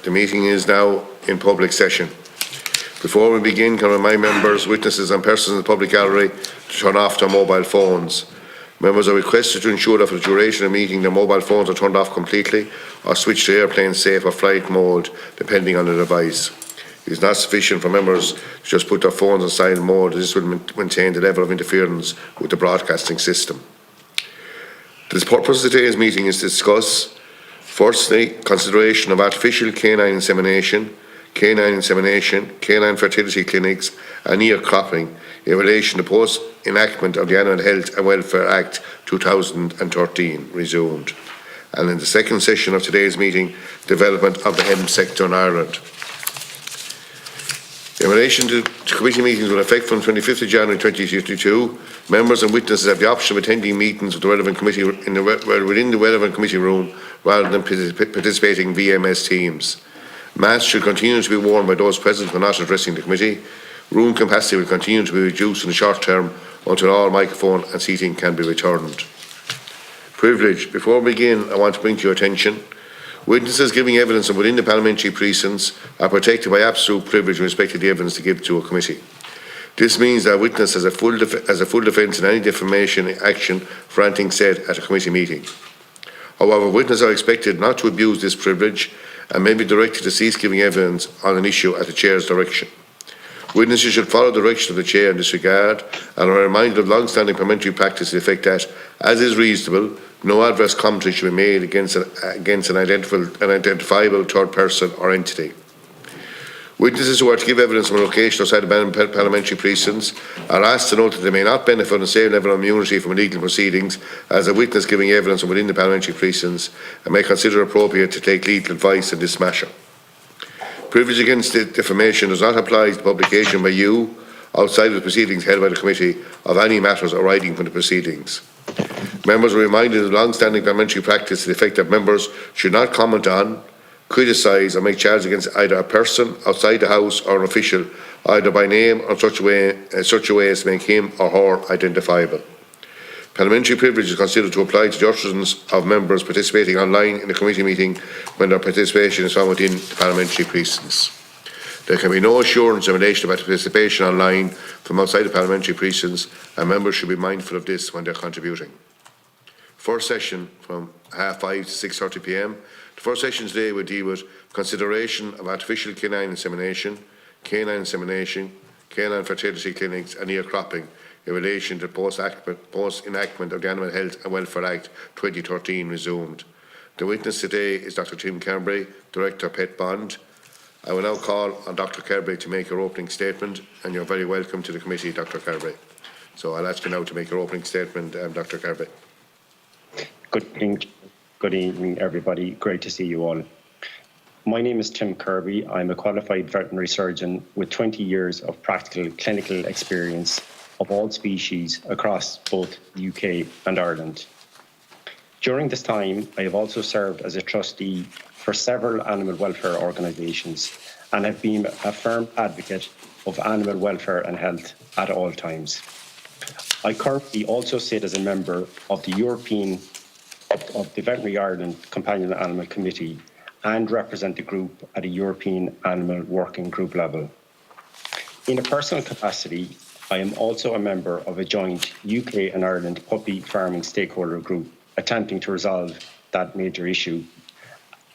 The meeting is now in public session. Before we begin, can I remind members, witnesses and persons in the public gallery to turn off their mobile phones. Members are requested to ensure that for the duration of the meeting their mobile phones are turned off completely or switched to airplane safe or flight mode, depending on the device. It is not sufficient for members to just put their phones on silent mode. This will maintain the level of interference with the broadcasting system. The purpose of today's meeting is to discuss, firstly, consideration of artificial canine insemination, canine fertility clinics and ear cropping in relation to post-enactment of the Animal Health and Welfare Act 2013 resumed. And in the second session of today's meeting, development of the hemp sector in Ireland. In relation to committee meetings with effect from 25th of January 2022, members and witnesses have the option of attending meetings with the relevant committee within the relevant committee room rather than participating via MS Teams. Masks should continue to be worn by those present who are not addressing the committee. Room capacity will continue to be reduced in the short term until all microphone and seating can be returned. Privilege. Before we begin, I want to bring to your attention witnesses giving evidence within the parliamentary precincts are protected by absolute privilege in respect to the evidence to give to a committee. This means that a witness has a full defence in any defamation action for anything said at a committee meeting. However, witnesses are expected not to abuse this privilege and may be directed to cease giving evidence on an issue at the Chair's direction. Witnesses should follow the direction of the Chair in this regard and are reminded of long-standing parliamentary practice to the effect that, as is reasonable, no adverse commentary should be made against an identifiable third person or entity. Witnesses who are to give evidence from a location outside the parliamentary precincts are asked to note that they may not benefit from the same level of immunity from legal proceedings as a witness giving evidence from within the parliamentary precincts and may consider it appropriate to take legal advice in this matter. Privilege against defamation does not apply to publication by you outside of the proceedings held by the committee of any matters arising from the proceedings. Members are reminded of long-standing parliamentary practice to the effect that members should not comment on, criticise or make charges against either a person outside the House or an official, either by name or in such a way as to make him or her identifiable. Parliamentary privilege is considered to apply to the utterance of members participating online in a committee meeting when their participation is found within the parliamentary precincts. There can be no assurance in relation to participation online from outside the parliamentary precincts, and members should be mindful of this when they are contributing. First session from 5:30 to 6:30 p.m. The first session today will deal with consideration of artificial canine insemination, canine fertility clinics and ear cropping in relation to post-enactment of the Animal Health and Welfare Act 2013 resumed. The witness today is Dr. Tim Kirby, Director PetBond. I will now call on Dr. Kirby to make her opening statement, and you're very welcome to the committee, Dr. Kirby. So I'll ask you now to make your opening statement, Dr. Kirby. Good evening, everybody. Great to see you all. My name is Tim Kirby. I'm a qualified veterinary surgeon with 20 years of practical clinical experience of all species across both the UK and Ireland. During this time, I have also served as a trustee for several animal welfare organisations and have been a firm advocate of animal welfare and health at all times. I currently also sit as a member of the Veterinary Ireland Companion Animal Committee and represent the group at a European Animal Working Group level. In a personal capacity, I am also a member of a joint UK and Ireland puppy farming stakeholder group attempting to resolve that major issue,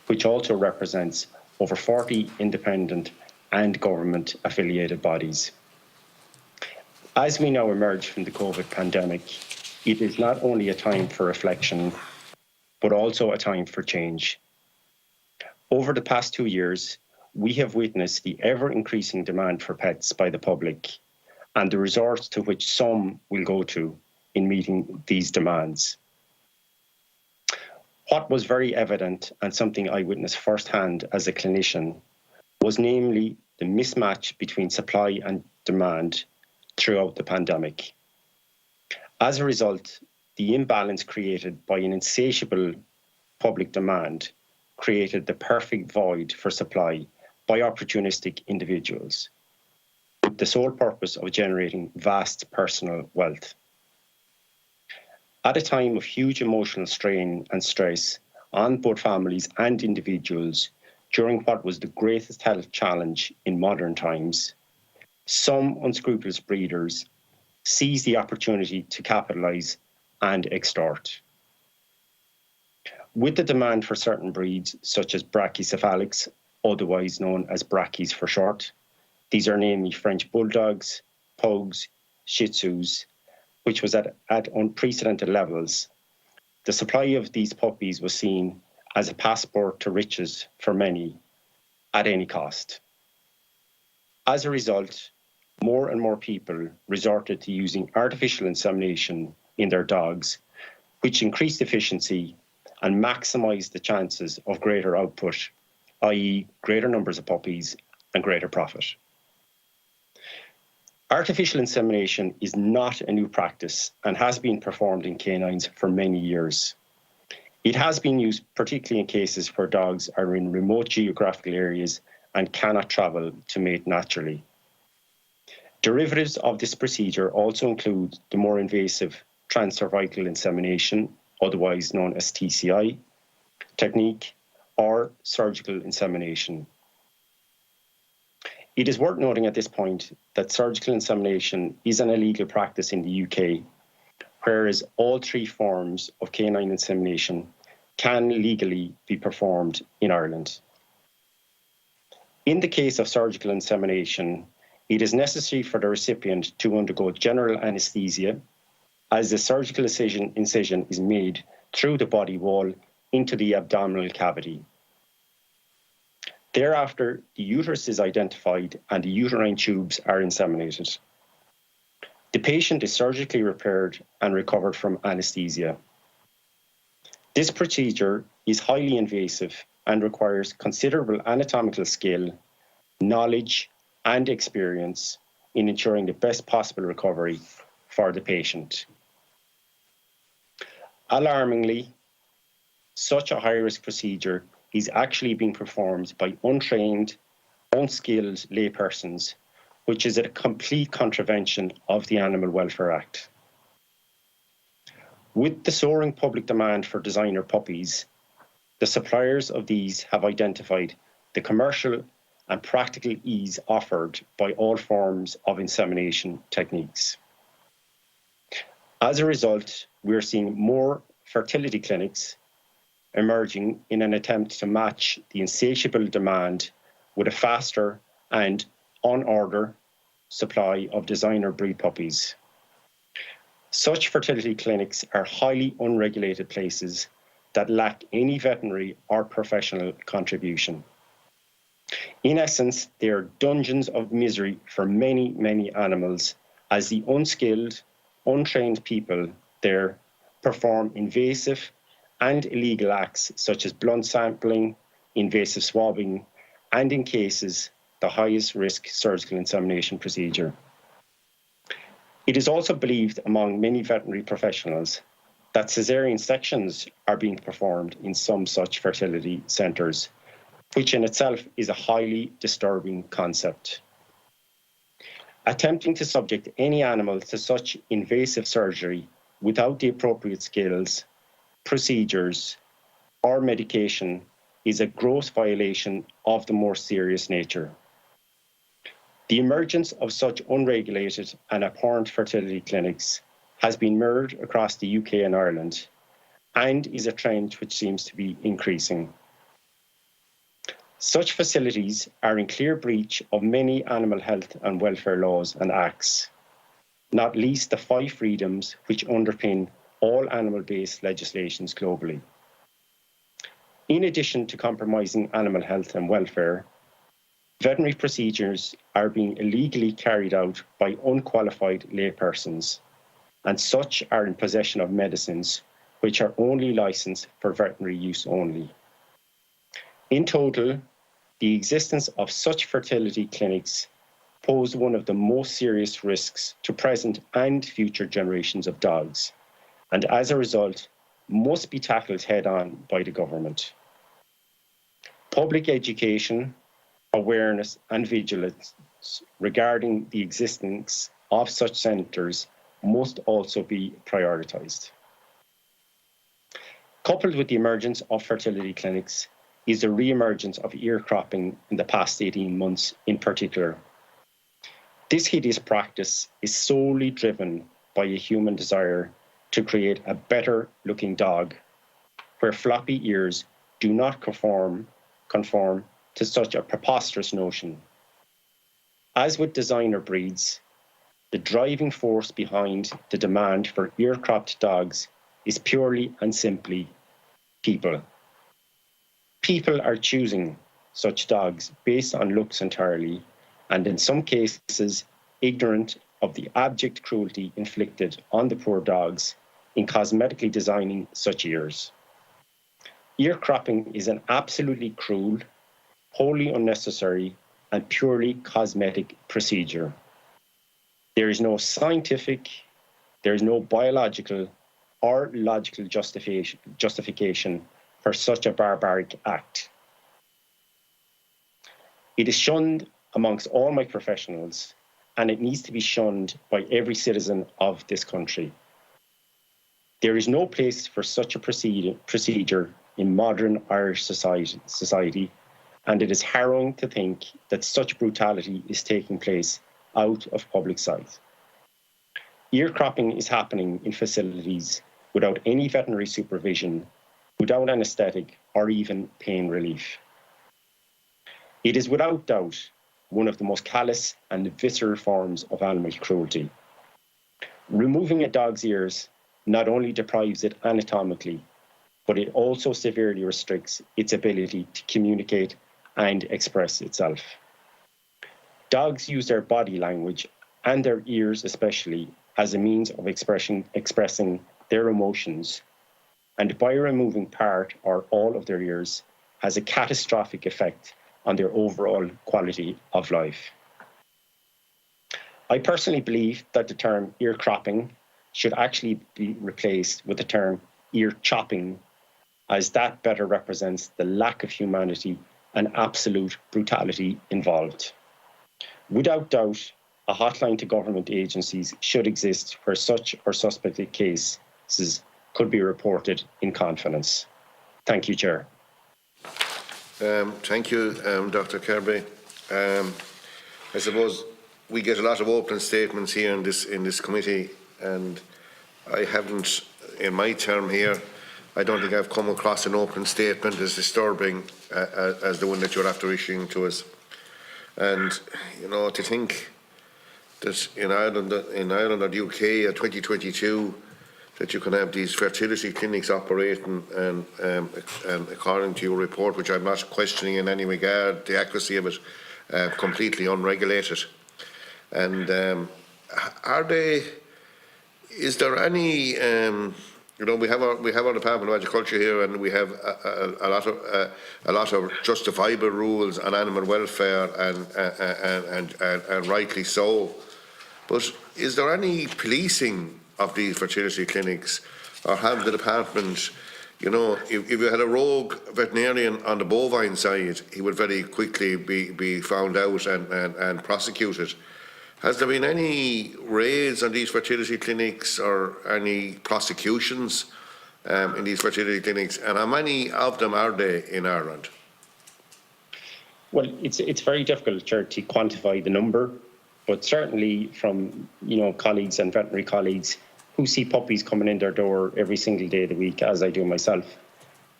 which also represents over 40 independent and government affiliated bodies. As we now emerge from the COVID pandemic, it is not only a time for reflection, but also a time for change. Over the past 2 years, we have witnessed the ever-increasing demand for pets by the public and the resorts to which some will go to in meeting these demands. What was very evident, and something I witnessed firsthand as a clinician, was namely the mismatch between supply and demand throughout the pandemic. As a result, the imbalance created by an insatiable public demand created the perfect void for supply by opportunistic individuals, with the sole purpose of generating vast personal wealth. At a time of huge emotional strain and stress on both families and individuals during what was the greatest health challenge in modern times, some unscrupulous breeders seized the opportunity to capitalise and extort. With the demand for certain breeds, such as brachycephalics, otherwise known as brackies for short, these are namely French bulldogs, pugs, shih tzus, which was at unprecedented levels, the supply of these puppies was seen as a passport to riches for many, at any cost. As a result, more and more people resorted to using artificial insemination in their dogs, which increased efficiency and maximised the chances of greater output, i.e. greater numbers of puppies and greater profit. Artificial insemination is not a new practice and has been performed in canines for many years. It has been used particularly in cases where dogs are in remote geographical areas and cannot travel to mate naturally. Derivatives of this procedure also include the more invasive transcervical insemination, otherwise known as TCI, technique, or surgical insemination. It is worth noting at this point that surgical insemination is an illegal practice in the UK, whereas all three forms of canine insemination can legally be performed in Ireland. In the case of surgical insemination, it is necessary for the recipient to undergo general anaesthesia, as the surgical incision is made through the body wall into the abdominal cavity. Thereafter, the uterus is identified and the uterine tubes are inseminated. The patient is surgically repaired and recovered from anaesthesia. This procedure is highly invasive and requires considerable anatomical skill, knowledge, and experience in ensuring the best possible recovery for the patient. Alarmingly, such a high-risk procedure is actually being performed by untrained, unskilled laypersons, which is a complete contravention of the Animal Welfare Act. With the soaring public demand for designer puppies, the suppliers of these have identified the commercial and practical ease offered by all forms of insemination techniques. As a result, we're seeing more fertility clinics emerging in an attempt to match the insatiable demand with a faster and on-order supply of designer breed puppies. Such fertility clinics are highly unregulated places that lack any veterinary or professional contribution. In essence, they are dungeons of misery for many, many animals, as the unskilled, untrained people there perform invasive and illegal acts such as blood sampling, invasive swabbing, and in cases, the highest risk surgical insemination procedure. It is also believed among many veterinary professionals that caesarean sections are being performed in some such fertility centres, which in itself is a highly disturbing concept. Attempting to subject any animal to such invasive surgery without the appropriate skills, procedures, or medication is a gross violation of the more serious nature. The emergence of such unregulated and abhorrent fertility clinics has been mirrored across the UK and Ireland, and is a trend which seems to be increasing. Such facilities are in clear breach of many animal health and welfare laws and acts, not least the 5 freedoms which underpin all animal-based legislations globally. In addition to compromising animal health and welfare, veterinary procedures are being illegally carried out by unqualified laypersons, and such are in possession of medicines which are only licensed for veterinary use only. In total, the existence of such fertility clinics pose one of the most serious risks to present and future generations of dogs, and as a result, must be tackled head-on by the government. Public education, awareness and vigilance regarding the existence of such centres must also be prioritised. Coupled with the emergence of fertility clinics is the re-emergence of ear cropping in the past 18 months in particular. This hideous practice is solely driven by a human desire to create a better looking dog, where floppy ears do not conform to such a preposterous notion. As with designer breeds, the driving force behind the demand for ear-cropped dogs is purely and simply people. People are choosing such dogs based on looks entirely, and in some cases, ignorant of the abject cruelty inflicted on the poor dogs in cosmetically designing such ears. Ear cropping is an absolutely cruel, wholly unnecessary, and purely cosmetic procedure. There is no scientific, there is no biological or logical justification for such a barbaric act. It is shunned amongst all my professionals, and it needs to be shunned by every citizen of this country. There is no place for such a procedure in modern Irish society, and it is harrowing to think that such brutality is taking place out of public sight. Ear cropping is happening in facilities without any veterinary supervision, without anaesthetic or even pain relief. It is without doubt one of the most callous and visceral forms of animal cruelty. Removing a dog's ears not only deprives it anatomically, but it also severely restricts its ability to communicate and express itself. Dogs use their body language, and their ears especially, as a means of expressing their emotions, and by removing part or all of their ears has a catastrophic effect on their overall quality of life. I personally believe that the term ear cropping should actually be replaced with the term ear chopping, as that better represents the lack of humanity and absolute brutality involved. Without doubt, a hotline to government agencies should exist where such or suspected cases could be reported in confidence. Thank you, Chair. Thank you, Dr. Kirby. I suppose we get a lot of open statements here in this committee, and I haven't, in my term here, I don't think I've come across an open statement as disturbing as the one that you're after issuing to us. And you know, to think that in Ireland or the UK in 2022 that you can have these fertility clinics operating, and according to your report, which I'm not questioning in any regard the accuracy of it, completely unregulated. And is there any, you know, we have our Department of Agriculture here, and we have a lot of justifiable rules on animal welfare, and rightly so. But is there any policing of these fertility clinics, or have the department, you know, if you had a rogue veterinarian on the bovine side, he would very quickly be found out and prosecuted. Has there been any raids on these fertility clinics or any prosecutions in these fertility clinics, and how many of them are there in Ireland? Well, it's very difficult, Chair, to quantify the number, but certainly from, you know, colleagues and veterinary colleagues who see puppies coming in their door every single day of the week, as I do myself,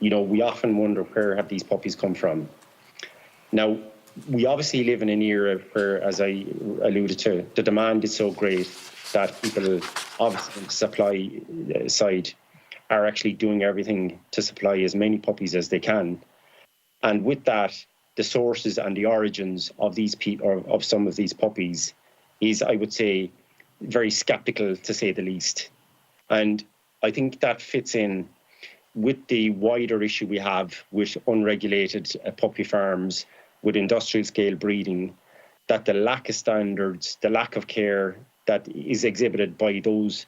you know, we often wonder, where have these puppies come from? Now, we obviously live in an era where, as I alluded to, the demand is so great that people, obviously on the supply side, are actually doing everything to supply as many puppies as they can. And with that, the sources and the origins of these or of some of these puppies is, I would say, very skeptical, to say the least. And I think that fits in with the wider issue we have with unregulated puppy farms, with industrial scale breeding, that the lack of standards, the lack of care that is exhibited by those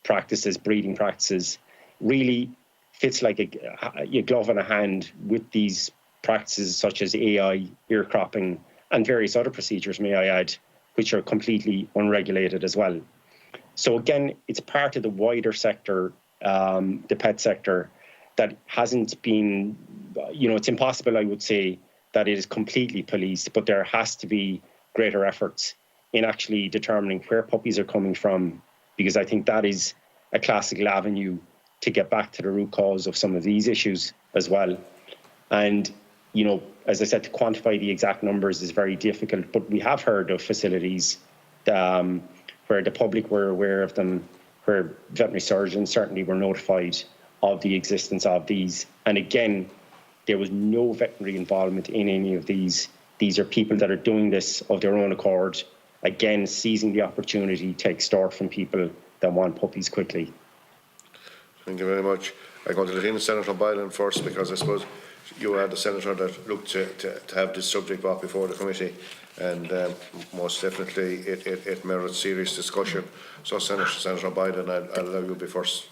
practices, breeding practices, really fits like a glove in a hand with these practices such as AI, ear cropping, and various other procedures, may I add, which are completely unregulated as well. So again, it's part of the wider sector, the pet sector, that hasn't been, it's impossible, I would say, that it is completely policed, but there has to be greater efforts in actually determining where puppies are coming from, because I think that is a classical avenue to get back to the root cause of some of these issues as well. And, as I said, to quantify the exact numbers is very difficult, but we have heard of facilities where the public were aware of them, where veterinary surgeons certainly were notified of the existence of these. And again, there was no veterinary involvement in any of these. These are people that are doing this of their own accord, again, seizing the opportunity to extort from people that want puppies quickly. Thank you very much. I'm going to let in Senator Boylan first, because I suppose you are the senator that looked to have this subject brought before the committee, and most definitely it merits serious discussion. So Senator Boylan, I'll allow you to be first.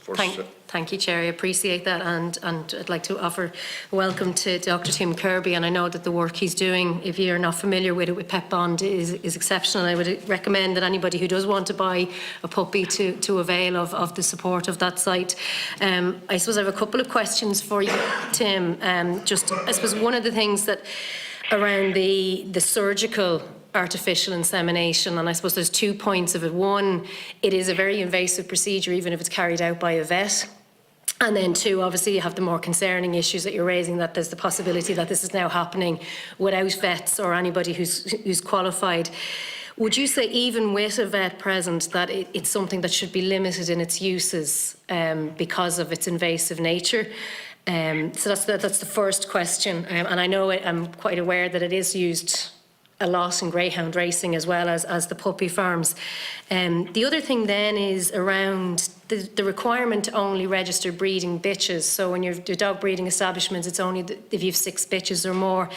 Thank you, Chair. I appreciate that, and I'd like to offer a welcome to Dr. Tim Kirby, and I know that the work he's doing, if you're not familiar with it, with PetBond, is exceptional. I would recommend that anybody who does want to buy a puppy to avail of the support of that site. I suppose I have a couple of questions for you, Tim. I suppose one of the things that around the surgical artificial insemination, and I suppose there's 2 points of it. One, it is a very invasive procedure, even if it's carried out by a vet. And then 2, obviously you have the more concerning issues that you're raising, that there's the possibility that this is now happening without vets or anybody who's qualified. Would you say, even with a vet present, that it's something that should be limited in its uses because of its invasive nature? So that's the first question. And I know I'm quite aware that it is used a lot in greyhound racing as well as the puppy farms. The other thing then is around the requirement to only register breeding bitches. So when you're dog breeding establishments, it's only if you have 6 bitches or more.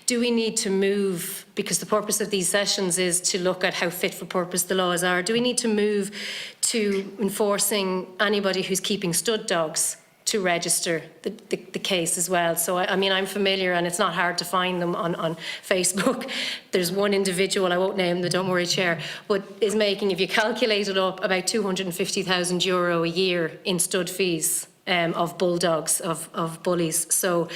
Do we need to move, because the purpose of these sessions is to look at how fit for purpose the laws are, do we need to move to enforcing anybody who's keeping stud dogs to register the case as well? So I mean, I'm familiar, and it's not hard to find them on Facebook. There's one individual, I won't name them, don't worry, Chair, but is making, if you calculate it up, about €250,000 a year in stud fees of bulldogs, of bullies. So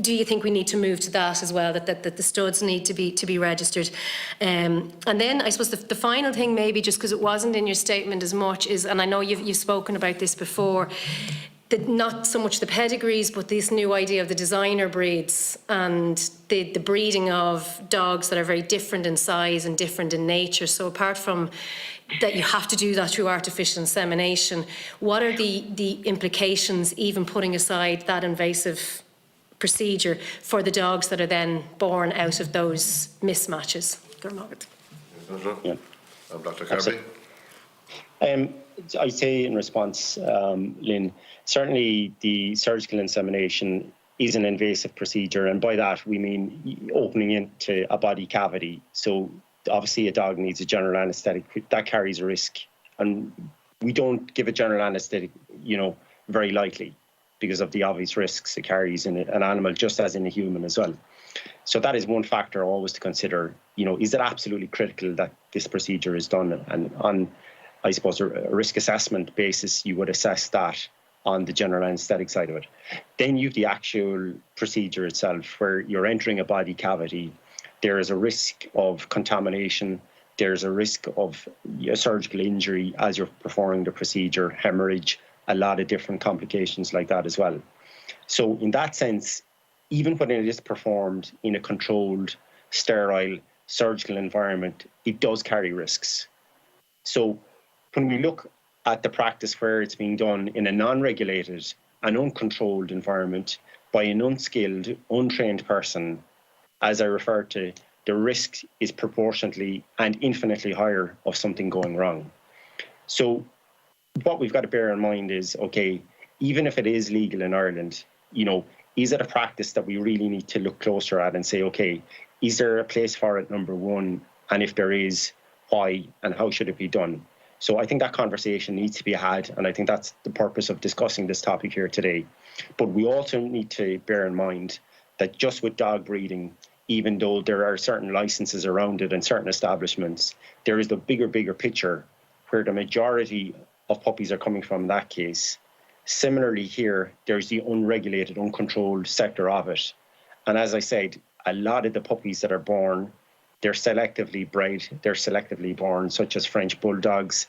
do you think we need to move to that as well, that the studs need to be registered? And then I suppose the final thing, maybe just because it wasn't in your statement as much, is, and I know you've spoken about this before, not so much the pedigrees, but this new idea of the designer breeds and the breeding of dogs that are very different in size and different in nature. So apart from that, you have to do that through artificial insemination. What are the implications, even putting aside that invasive procedure, for the dogs that are then born out of those mismatches? Yeah. Dr. Kirby. I say in response, Lynn, certainly the surgical insemination is an invasive procedure, and by that we mean opening into a body cavity. So obviously a dog needs a general anaesthetic. That carries a risk, and we don't give a general anaesthetic, very lightly, because of the obvious risks it carries in an animal, just as in a human as well. So that is one factor always to consider. Is it absolutely critical that this procedure is done? And on, I suppose, a risk assessment basis, you would assess that on the general anaesthetic side of it. Then you have the actual procedure itself, where you're entering a body cavity. There is a risk of contamination. There's a risk of a surgical injury as you're performing the procedure, hemorrhage, a lot of different complications like that as well. So in that sense, even when it is performed in a controlled, sterile, surgical environment, it does carry risks. So when we look at the practice where it's being done in a non-regulated and uncontrolled environment by an unskilled, untrained person, as I referred to, the risk is proportionately and infinitely higher of something going wrong. So what we've got to bear in mind is, okay, even if it is legal in Ireland, is it a practice that we really need to look closer at and say, okay, is there a place for it, number one? And if there is, why and how should it be done? So I think that conversation needs to be had, and I think that's the purpose of discussing this topic here today. But we also need to bear in mind that just with dog breeding, even though there are certain licenses around it and certain establishments, there is the bigger picture where the majority of puppies are coming from in that case. Similarly here, there's the unregulated, uncontrolled sector of it. And as I said, a lot of the puppies that are born, they're selectively bred, they're selectively born, such as French bulldogs.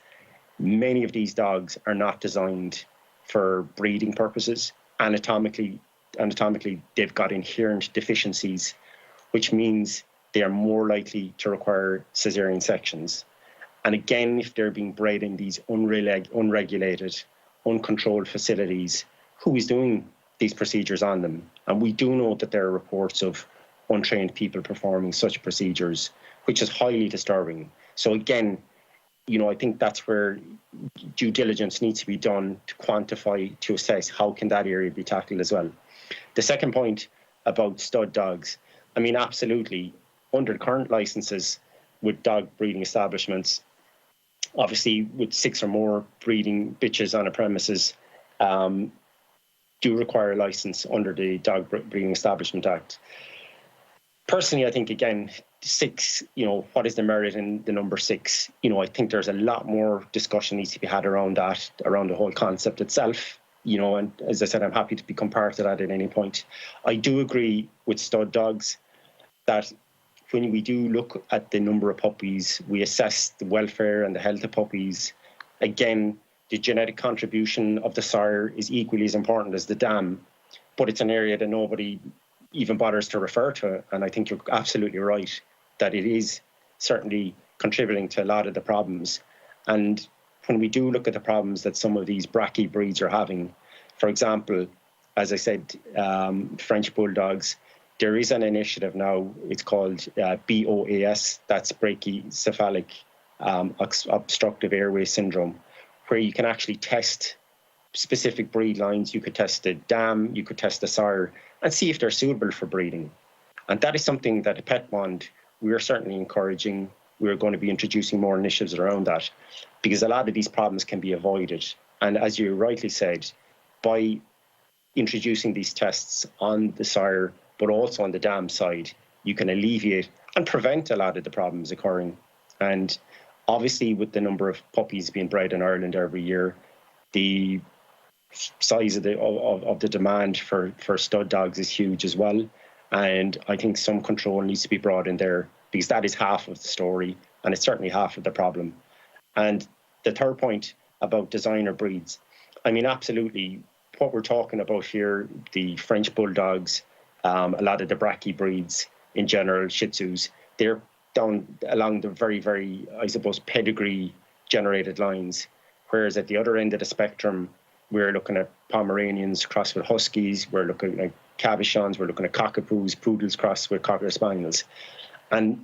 Many of these dogs are not designed for breeding purposes. Anatomically, they've got inherent deficiencies, which means they are more likely to require cesarean sections. And again, if they're being bred in these unregulated, uncontrolled facilities, who is doing these procedures on them? And we do know that there are reports of untrained people performing such procedures, which is highly disturbing. So again, I think that's where due diligence needs to be done to quantify, to assess how can that area be tackled as well. The second point about stud dogs, I mean, absolutely, under current licenses with dog breeding establishments, obviously with 6 or more breeding bitches on a premises, do require a license under the Dog Breeding Establishment Act. Personally, I think, again, 6, what is the merit in the number 6? I think there's a lot more discussion needs to be had around that, around the whole concept itself. And as I said, I'm happy to become part of that at any point. I do agree with stud dogs that when we do look at the number of puppies, we assess the welfare and the health of puppies. Again, the genetic contribution of the sire is equally as important as the dam, but it's an area that nobody even bothers to refer to. And I think you're absolutely right that it is certainly contributing to a lot of the problems. And when we do look at the problems that some of these brachy breeds are having, for example, as I said, French bulldogs, there is an initiative now, it's called BOAS, that's brachycephalic obstructive airway syndrome, where you can actually test specific breed lines. You could test the dam, you could test the sire, and see if they're suitable for breeding. And that is something that at PetBond, we are certainly encouraging. We're going to be introducing more initiatives around that, because a lot of these problems can be avoided. And as you rightly said, by introducing these tests on the sire, but also on the dam side, you can alleviate and prevent a lot of the problems occurring. And obviously, with the number of puppies being bred in Ireland every year, the size of the demand for stud dogs is huge as well. And I think some control needs to be brought in there, because that is half of the story, and it's certainly half of the problem. And the third point about designer breeds, I mean, absolutely, what we're talking about here, the French bulldogs, a lot of the brachy breeds in general, Shih Tzus, they're down along the very, very, I suppose, pedigree-generated lines. Whereas at the other end of the spectrum, we're looking at Pomeranians crossed with Huskies, we're looking at Cabochons, we're looking at Cockapoos, Poodles crossed with Cocker Spaniels. And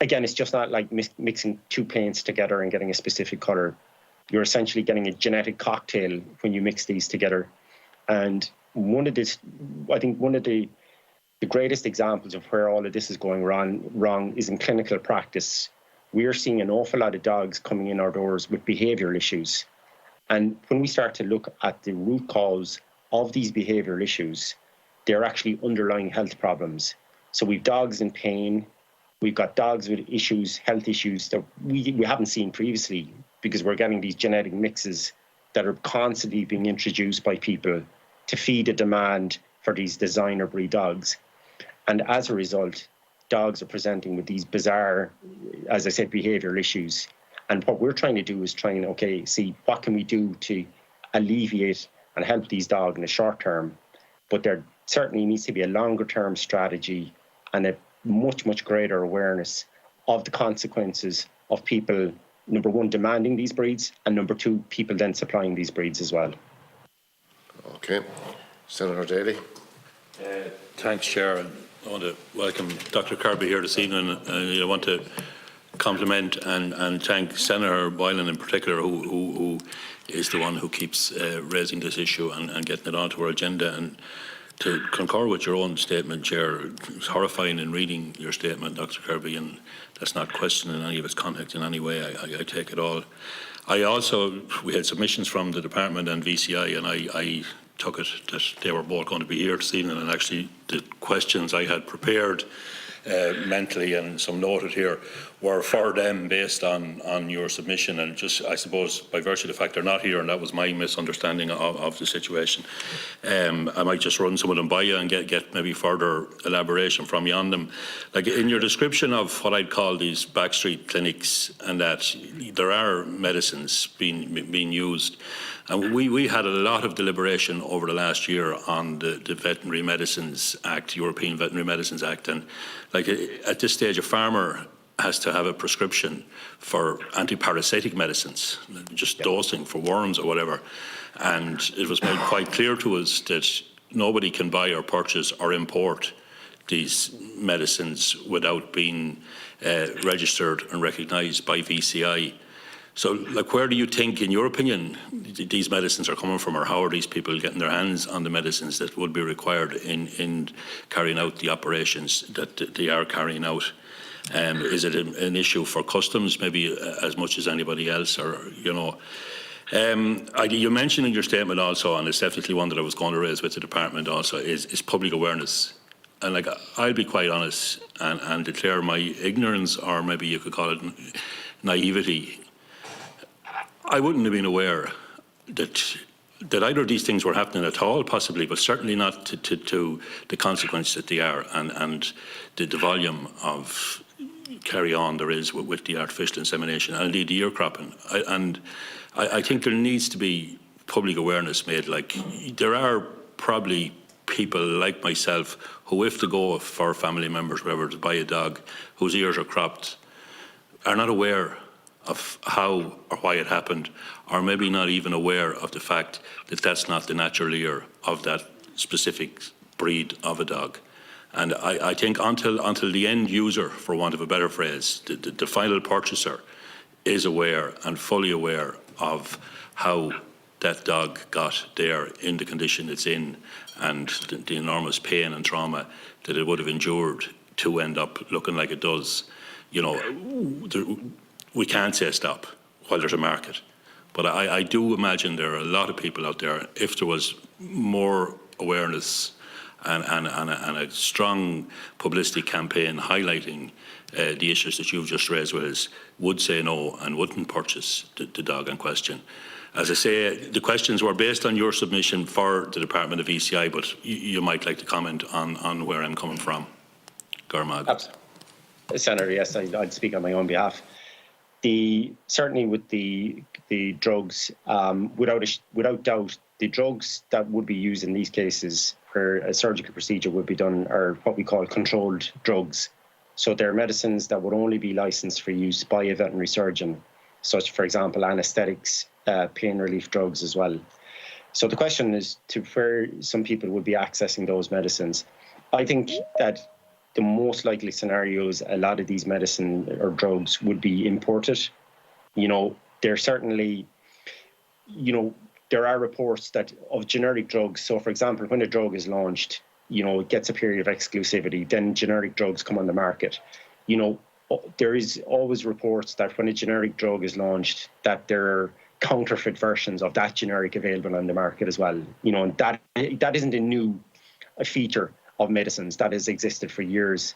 again, it's just not like mixing 2 paints together and getting a specific colour. You're essentially getting a genetic cocktail when you mix these together. And one of the greatest examples of where all of this is going wrong is in clinical practice. We are seeing an awful lot of dogs coming in our doors with behavioural issues. And when we start to look at the root cause of these behavioural issues, they're actually underlying health problems. So we've dogs in pain, we've got dogs with issues, health issues that we haven't seen previously, because we're getting these genetic mixes that are constantly being introduced by people to feed a demand for these designer breed dogs. And as a result, dogs are presenting with these bizarre, as I said, behavioural issues. And what we're trying to do is see what can we do to alleviate and help these dogs in the short term. But there certainly needs to be a longer term strategy and a much, much greater awareness of the consequences of people, number one, demanding these breeds, and number two, people then supplying these breeds as well. Okay. Senator Daly. Thanks, Chair. I want to welcome Dr. Kirby here this evening. I want to compliment and thank Senator Boylan in particular, who is the one who keeps raising this issue and getting it onto our agenda. And to concur with your own statement, Chair, it's horrifying in reading your statement, Dr. Kirby, and that's not questioning any of its context in any way. I take it all. We had submissions from the department and VCI, and I took it that they were both going to be here this evening, and actually the questions I had prepared mentally, and some noted here, were for them based on your submission, and just, I suppose, by virtue of the fact they're not here, and that was my misunderstanding of the situation. I might just run some of them by you and get maybe further elaboration from you on them. Like in your description of what I'd call these backstreet clinics, and that there are medicines being used. And we had a lot of deliberation over the last year on the Veterinary Medicines Act, European Veterinary Medicines Act, and like at this stage a farmer has to have a prescription for antiparasitic medicines, just dosing for worms or whatever. And it was made quite clear to us that nobody can buy or purchase or import these medicines without being registered and recognised by VCI. So, like, where do you think, in your opinion, these medicines are coming from, or how are these people getting their hands on the medicines that would be required in carrying out the operations that they are carrying out? Is it an issue for customs, maybe as much as anybody else, or, you know? You mentioned in your statement also, and it's definitely one that I was going to raise with the department also, is public awareness. And like, I'll be quite honest and declare my ignorance, or maybe you could call it naivety. I wouldn't have been aware that either of these things were happening at all, possibly, but certainly not to the consequence that they are, and the volume of carry on there is with the artificial insemination and indeed the ear cropping. I think there needs to be public awareness made. Like, there are probably people like myself who, if to go for family members, whatever, to buy a dog whose ears are cropped, are not aware of how or why it happened, or maybe not even aware of the fact that that's not the natural ear of that specific breed of a dog. And I think until the end user, for want of a better phrase, the final purchaser, is aware and fully aware of how that dog got there in the condition it's in, and the enormous pain and trauma that it would have endured to end up looking like it does, you know, we can't say stop while there's a market. But I do imagine there are a lot of people out there, if there was more awareness and a strong publicity campaign highlighting the issues that you've just raised with us, would say no and wouldn't purchase the dog in question. As I say, the questions were based on your submission for the Department of ECI, but you might like to comment on where I'm coming from. Garmag. Absolutely. Senator, yes, I'd speak on my own behalf. Certainly with the drugs, without doubt, the drugs that would be used in these cases where a surgical procedure would be done are what we call controlled drugs. So they're medicines that would only be licensed for use by a veterinary surgeon, such, for example, anaesthetics, pain relief drugs as well. So the question is to where some people would be accessing those medicines. I think that the most likely scenarios, a lot of these medicine or drugs would be imported. You know, there certainly, you know, there are reports that of generic drugs. So, for example, when a drug is launched, you know, it gets a period of exclusivity, then generic drugs come on the market. You know, there is always reports that when a generic drug is launched, that there are counterfeit versions of that generic available on the market as well. You know, and that isn't a new feature of medicines. That has existed for years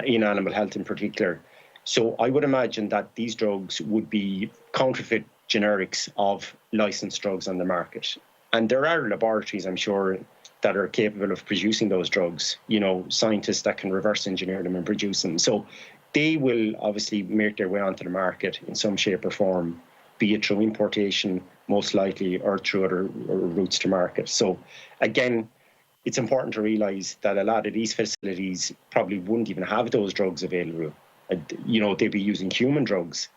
in animal health in particular. So I would imagine that these drugs would be counterfeit generics of licensed drugs on the market. And there are laboratories, I'm sure, that are capable of producing those drugs, you know, scientists that can reverse engineer them and produce them. So they will obviously make their way onto the market in some shape or form, be it through importation, most likely, or through other routes to market. So again, it's important to realise that a lot of these facilities probably wouldn't even have those drugs available. You know, they'd be using human drugs.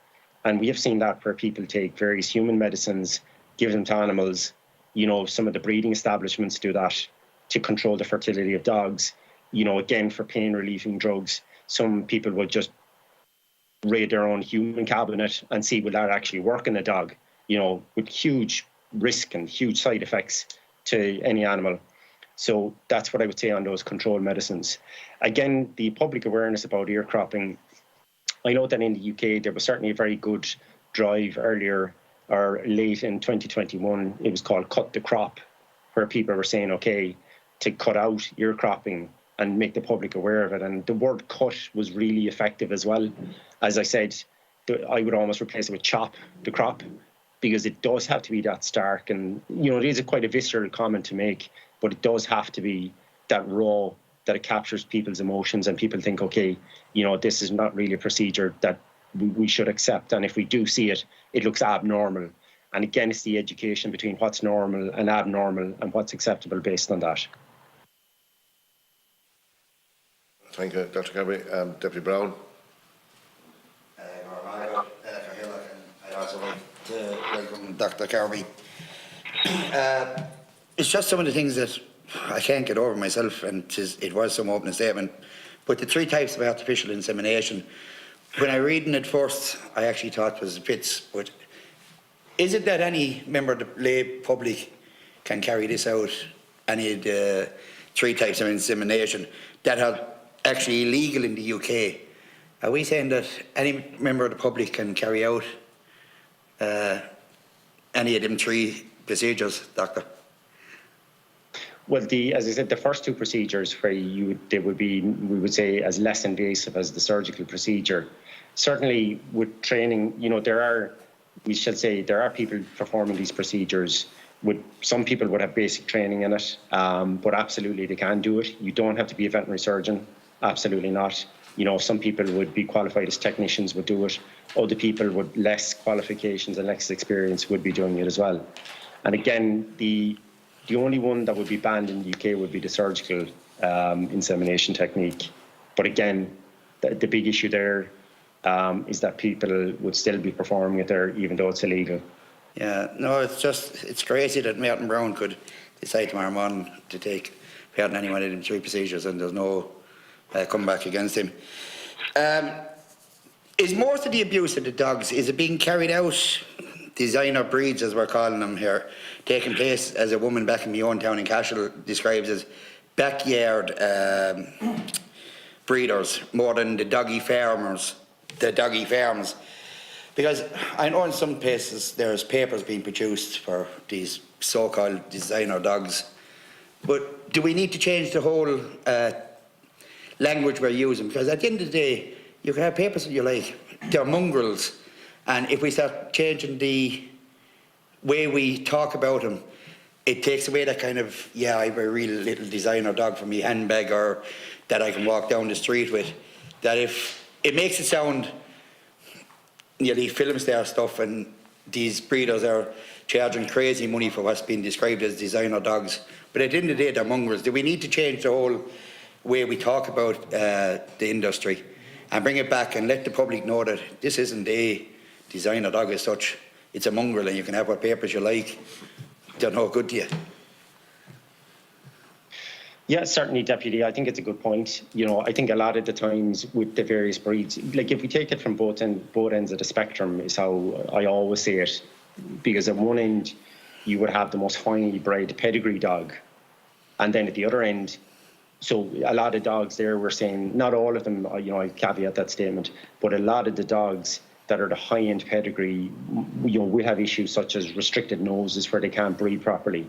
And we have seen that where people take various human medicines, give them to animals. You know, some of the breeding establishments do that to control the fertility of dogs. You know, again, for pain relieving drugs, some people would just raid their own human cabinet and see will that actually work in a dog, you know, with huge risk and huge side effects to any animal. So that's what I would say on those controlled medicines. Again, the public awareness about ear cropping, I know that in the UK there was certainly a very good drive earlier or late in 2021. It was called Cut the Crop, where people were saying, okay, to cut out ear cropping, and make the public aware of it. And the word cut was really effective as well. As I said, I would almost replace it with chop the crop, because it does have to be that stark. And, you know, it is quite a visceral comment to make, but it does have to be that raw, that it captures people's emotions and people think, okay, you know, this is not really a procedure that we should accept. And if we do see it, it looks abnormal. And again, it's the education between what's normal and abnormal and what's acceptable based on that. Thank you, Dr. Kirby. Deputy Browne. Cahill, I'd also like to welcome Dr. Kirby. It's just some of the things that I can't get over myself, and it was some opening statement. But the 3 types of artificial insemination, when I read it first, I actually thought it was bits. But is it that any member of the lay public can carry this out, any of the 3 types of insemination that are actually illegal in the UK? Are we saying that any member of the public can carry out any of them 3 procedures, Doctor? Well, as I said, the first 2 procedures they would be, we would say, as less invasive as the surgical procedure. Certainly, with training, you know, there are people performing these procedures. Some people would have basic training in it, but absolutely they can do it. You don't have to be a veterinary surgeon. Absolutely not. You know, some people would be qualified as technicians, would do it. Other people with less qualifications and less experience would be doing it as well. And again, the only one that would be banned in the UK would be the surgical insemination technique. But again, the big issue there is that people would still be performing it there, even though it's illegal. Yeah, no, it's crazy that Martin Browne could decide tomorrow morning to take part in any one of them 3 procedures and there's no comeback against him. Is most of the abuse of the dogs, is it being carried out, designer breeds as we're calling them here, taking place, as a woman back in my own town in Cahill describes as backyard breeders more than the doggy farms? Because I know in some places there's papers being produced for these so-called designer dogs, but do we need to change the whole language we're using? Because at the end of the day, you can have papers that you like, they're mongrels, and if we start changing the way we talk about them, it takes away that kind of, yeah, I have a real little designer dog for me handbag, or that I can walk down the street with. That if it makes it sound nearly film star stuff, and these breeders are charging crazy money for what's been described as designer dogs. But at the end of the day, they're mongrels. Do we need to change the whole way we talk about the industry and bring it back and let the public know that this isn't a designer dog as such? It's a mongrel, and you can have what papers you like. They're no good to you. Yeah, certainly, Deputy. I think it's a good point. You know, I think a lot of the times with the various breeds, like if we take it from both ends of the spectrum, is how I always say it. Because at one end, you would have the most finely bred pedigree dog, and then at the other end, so a lot of dogs there, we're saying, not all of them, you know, I caveat that statement, but a lot of the dogs that are the high-end pedigree, you know, we have issues such as restricted noses where they can't breed properly,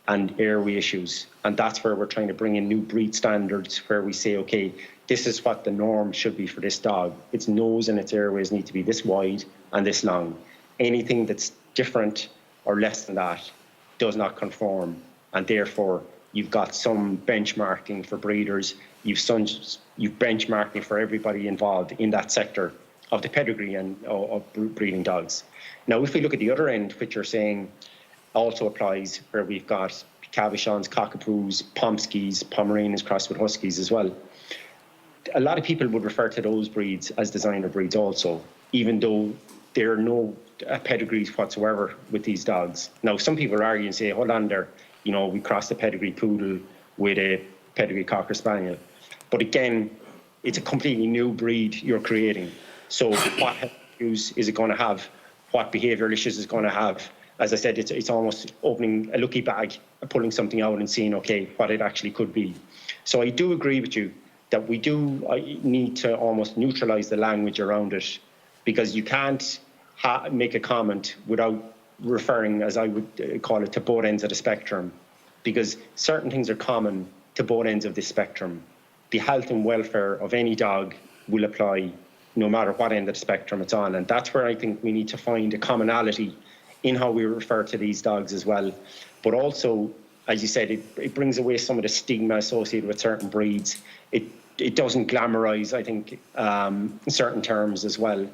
and airway issues. And that's where we're trying to bring in new breed standards where we say, okay, this is what the norm should be for this dog. Its nose and its airways need to be this wide and this long. Anything that's different or less than that does not conform. And therefore, you've got some benchmarking for breeders. You've benchmarking for everybody involved in that sector of the pedigree and of breeding dogs. Now, if we look at the other end, which you're saying also applies, where we've got Cavachons, Cockapoos, Pomskis, Pomeranians crossed with Huskies as well. A lot of people would refer to those breeds as designer breeds also, even though there are no pedigrees whatsoever with these dogs. Now, some people argue and say, hold on there, you know, we crossed a pedigree poodle with a pedigree Cocker Spaniel. But again, it's a completely new breed you're creating. So what issues is it going to have? What behavioural issues is it going to have? As I said, it's almost opening a lucky bag, pulling something out and seeing, okay, what it actually could be. So I do agree with you that we do need to almost neutralise the language around it, because you can't make a comment without referring, as I would call it, to both ends of the spectrum, because certain things are common to both ends of the spectrum. the health and welfare of any dog will apply no matter what end of the spectrum it's on. And that's where I think we need to find a commonality in how we refer to these dogs as well. But also, as you said, it brings away some of the stigma associated with certain breeds. It doesn't glamorise, I think, certain terms as well.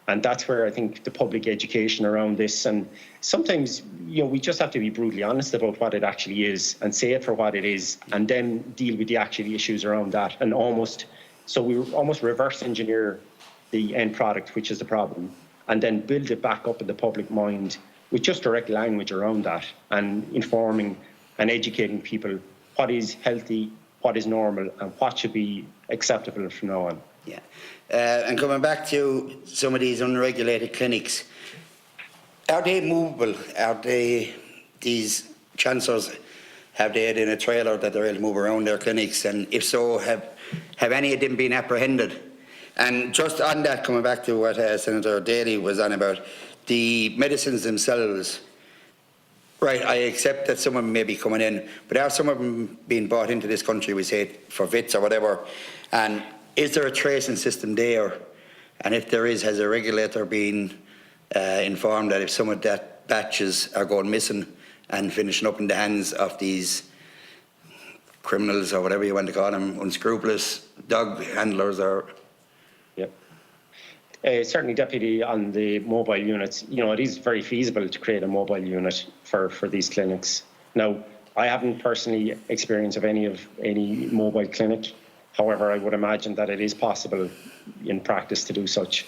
And that's where I think the public education around this, and sometimes, we just have to be brutally honest about what it actually is and say it for what it is, and then deal with the actual issues around that. And so we almost reverse engineer the end product, which is the problem, and then build it back up in the public mind with just direct language around that, and informing and educating people what is healthy, what is normal, and what should be acceptable from now on. Yeah. And coming back to some of these unregulated clinics, are they movable? Are these chancellors, have they had in a trailer that they're able to move around their clinics? And if so, have any of them been apprehended? And just on that, coming back to what Senator Daly was on about, the medicines themselves, right, I accept that some of them may be coming in, but are some of them being brought into this country, we say, for vets or whatever? And is there a tracing system there? And if there is, has a regulator been informed that if some of that batches are going missing and finishing up in the hands of these criminals or whatever you want to call them, unscrupulous dog handlers or... Yep. Certainly, Deputy, on the mobile units, it is very feasible to create a mobile unit for these clinics. Now, I haven't personally experienced of any mobile clinic. However, I would imagine that it is possible in practice to do such.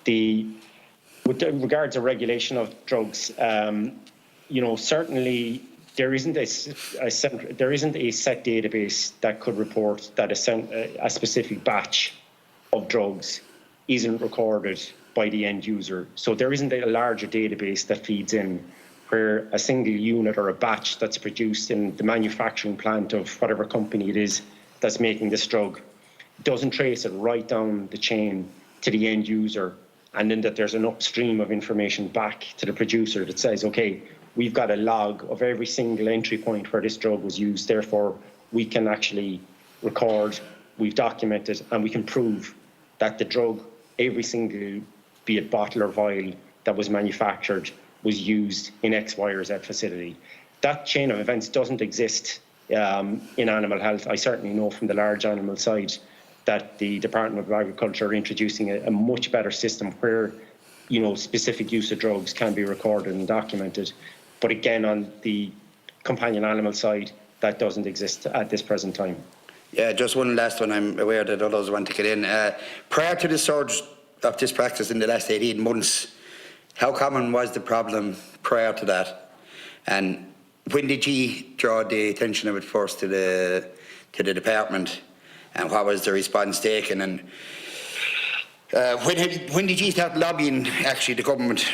With regards to regulation of drugs, certainly there isn't a set database that could report that a specific batch of drugs isn't recorded by the end user. So there isn't a larger database that feeds in where a single unit or a batch that's produced in the manufacturing plant of whatever company it is that's making this drug doesn't trace it right down the chain to the end user, and then that there's an upstream of information back to the producer that says, okay, we've got a log of every single entry point where this drug was used, therefore we can actually record, we've documented, and we can prove that the drug, every single, be it bottle or vial, that was manufactured was used in X, Y, or Z facility. That chain of events doesn't exist in animal health. I certainly know from the large animal side that the Department of Agriculture are introducing a much better system where, specific use of drugs can be recorded and documented. But again, on the companion animal side, that doesn't exist at this present time. Yeah, just one last one. I'm aware that others want to get in. Prior to the surge of this practice in the last 18 months, how common was the problem prior to that? And when did you draw the attention of it first to the department, and what was the response taken? And when did you start lobbying actually the government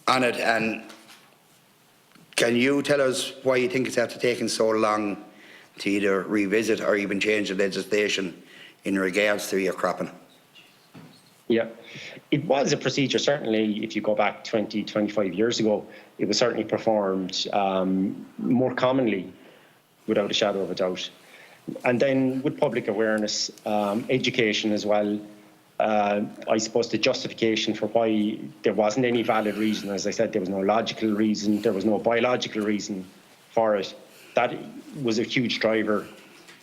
on it? And can you tell us why you think it's after taking so long to either revisit or even change the legislation in regards to your cropping? Yeah, it was a procedure, certainly, if you go back 20, 25 years ago, it was certainly performed more commonly, without a shadow of a doubt. And then with public awareness, education as well, I suppose the justification for why there wasn't any valid reason, as I said, there was no logical reason, there was no biological reason for it. That was a huge driver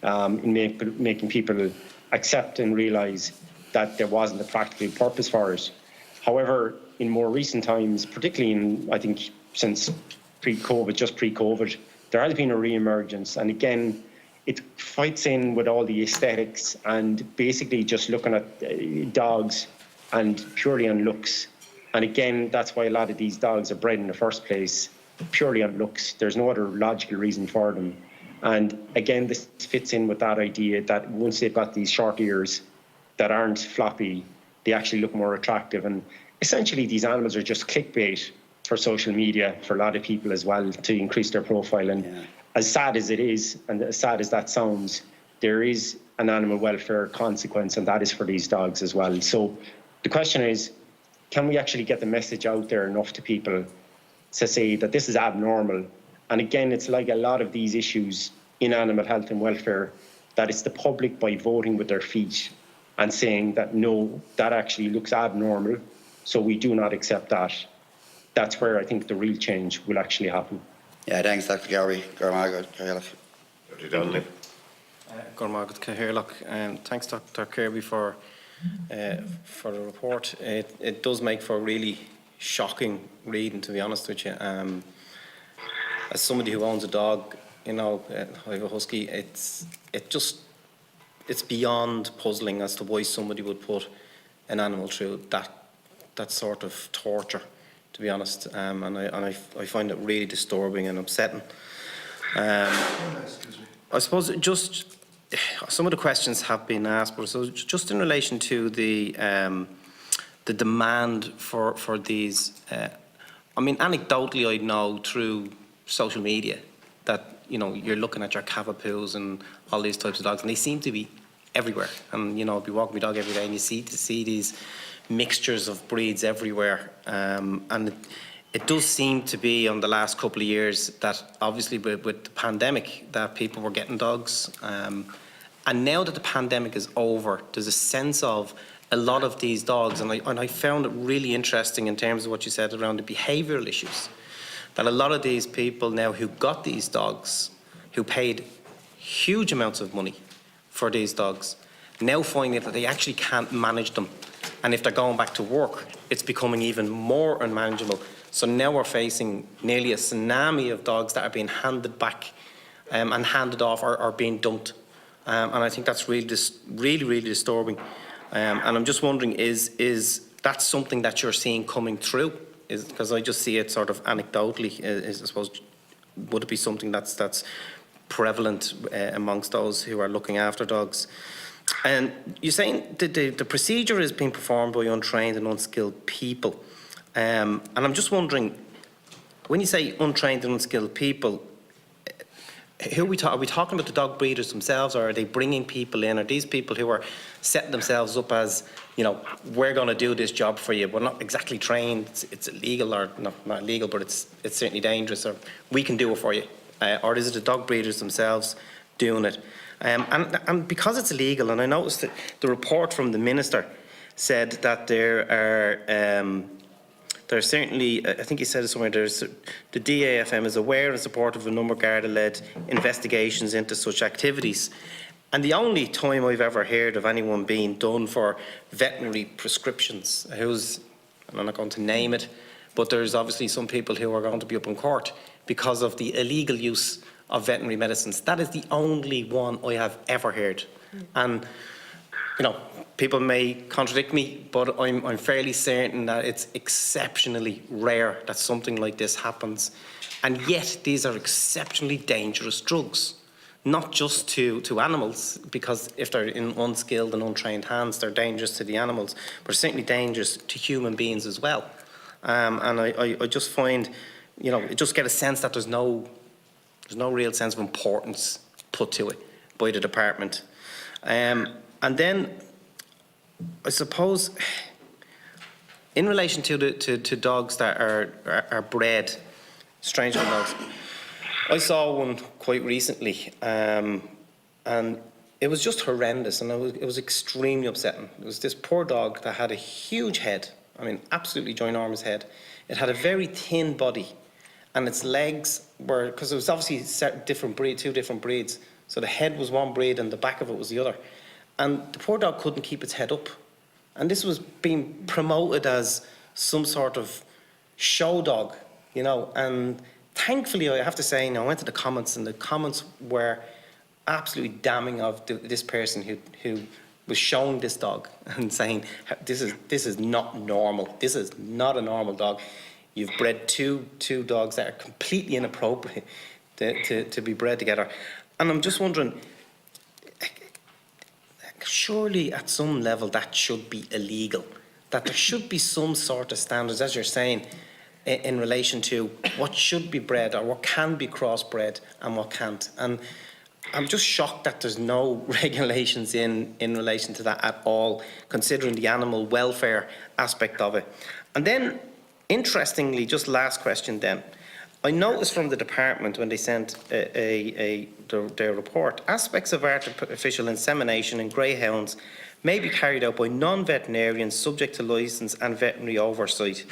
in making people accept and realise that there wasn't a practical purpose for it. However, in more recent times, particularly in, I think, since pre-COVID, there has been a re-emergence. And again, it fights in with all the aesthetics and basically just looking at dogs and purely on looks. And again, that's why a lot of these dogs are bred in the first place, purely on looks. There's no other logical reason for them. And again, this fits in with that idea that once they've got these short ears that aren't floppy, they actually look more attractive. And essentially, these animals are just clickbait for social media, for a lot of people as well, to increase their profile. And as sad as it is, and as sad as that sounds, there is an animal welfare consequence, and that is for these dogs as well. So the question is, can we actually get the message out there enough to people to say that this is abnormal? And again, it's like a lot of these issues in animal health and welfare, that it's the public by voting with their feet and saying that no, that actually looks abnormal, so we do not accept that. That's where I think the real change will actually happen. Yeah, thanks, Dr. Kirby. Dr. Donnelly. Gormagat Cahill. Thanks, Dr. Kirby, for the report. It does make for really shocking reading, to be honest with you. As somebody who owns a dog, you know, I have a husky. It's beyond puzzling as to why somebody would put an animal through that sort of torture, to be honest. And I find it really disturbing and upsetting. I suppose just some of the questions have been asked, but so just in relation to the demand for these, I mean, anecdotally, I know through social media that, you know, you're looking at your Cavapoos and all these types of dogs, and they seem to be everywhere. And, you know, I'll be walking my dog every day, and you see these mixtures of breeds everywhere. And it does seem to be on the last couple of years that obviously with the pandemic that people were getting dogs. And now that the pandemic is over, there's a sense of a lot of these dogs, and I found it really interesting in terms of what you said around the behavioural issues, that a lot of these people now who got these dogs, who paid huge amounts of money for these dogs, now finding that they actually can't manage them. And if they're going back to work, it's becoming even more unmanageable. So now we're facing nearly a tsunami of dogs that are being handed back and handed off or being dumped. And I think that's really disturbing. And I'm just wondering, is that something that you're seeing coming through? Because I just see it sort of anecdotally. I suppose, would it be something that's prevalent amongst those who are looking after dogs? And you're saying that the procedure is being performed by untrained and unskilled people. And I'm just wondering, when you say untrained and unskilled people, who are we talking about the dog breeders themselves, or are they bringing people in? Are these people who are setting themselves up as, you know, we're going to do this job for you, we're not exactly trained, it's illegal, or not illegal, but it's certainly dangerous, or we can do it for you? Or is it the dog breeders themselves doing it? And because it's illegal, and I noticed that the report from the Minister said that there's certainly, I think he said it somewhere, the DAFM is aware and supportive of a number of Garda-led investigations into such activities. And the only time I've ever heard of anyone being done for veterinary prescriptions, and I'm not going to name it, but there's obviously some people who are going to be up in court because of the illegal use of veterinary medicines. That is the only one I have ever heard. And, you know, people may contradict me, but I'm fairly certain that it's exceptionally rare that something like this happens. And yet these are exceptionally dangerous drugs, not just to animals, because if they're in unskilled and untrained hands, they're dangerous to the animals, but certainly dangerous to human beings as well. And I just find, you know, I just get a sense that there's no real sense of importance put to it by the department. And then, I suppose, in relation to dogs that are bred, strange dogs, I saw one quite recently, and it was just horrendous, and it was extremely upsetting. It was this poor dog that had a huge head, I mean, absolutely ginormous head. It had a very thin body, and its legs were, because it was obviously two different breeds, so the head was one breed and the back of it was the other. And the poor dog couldn't keep its head up. And this was being promoted as some sort of show dog, you know. And thankfully, I have to say, you know, I went to the comments, and the comments were absolutely damning of this person who was showing this dog and saying, this is not normal. This is not a normal dog. You've bred two dogs that are completely inappropriate to be bred together. And I'm just wondering, surely at some level that should be illegal, that there should be some sort of standards, as you're saying, in relation to what should be bred or what can be crossbred and what can't. And I'm just shocked that there's no regulations in relation to that at all, considering the animal welfare aspect of it. And then, interestingly, just last question then, I noticed from the department when they sent their report, aspects of artificial insemination in greyhounds may be carried out by non-veterinarians subject to licence and veterinary oversight.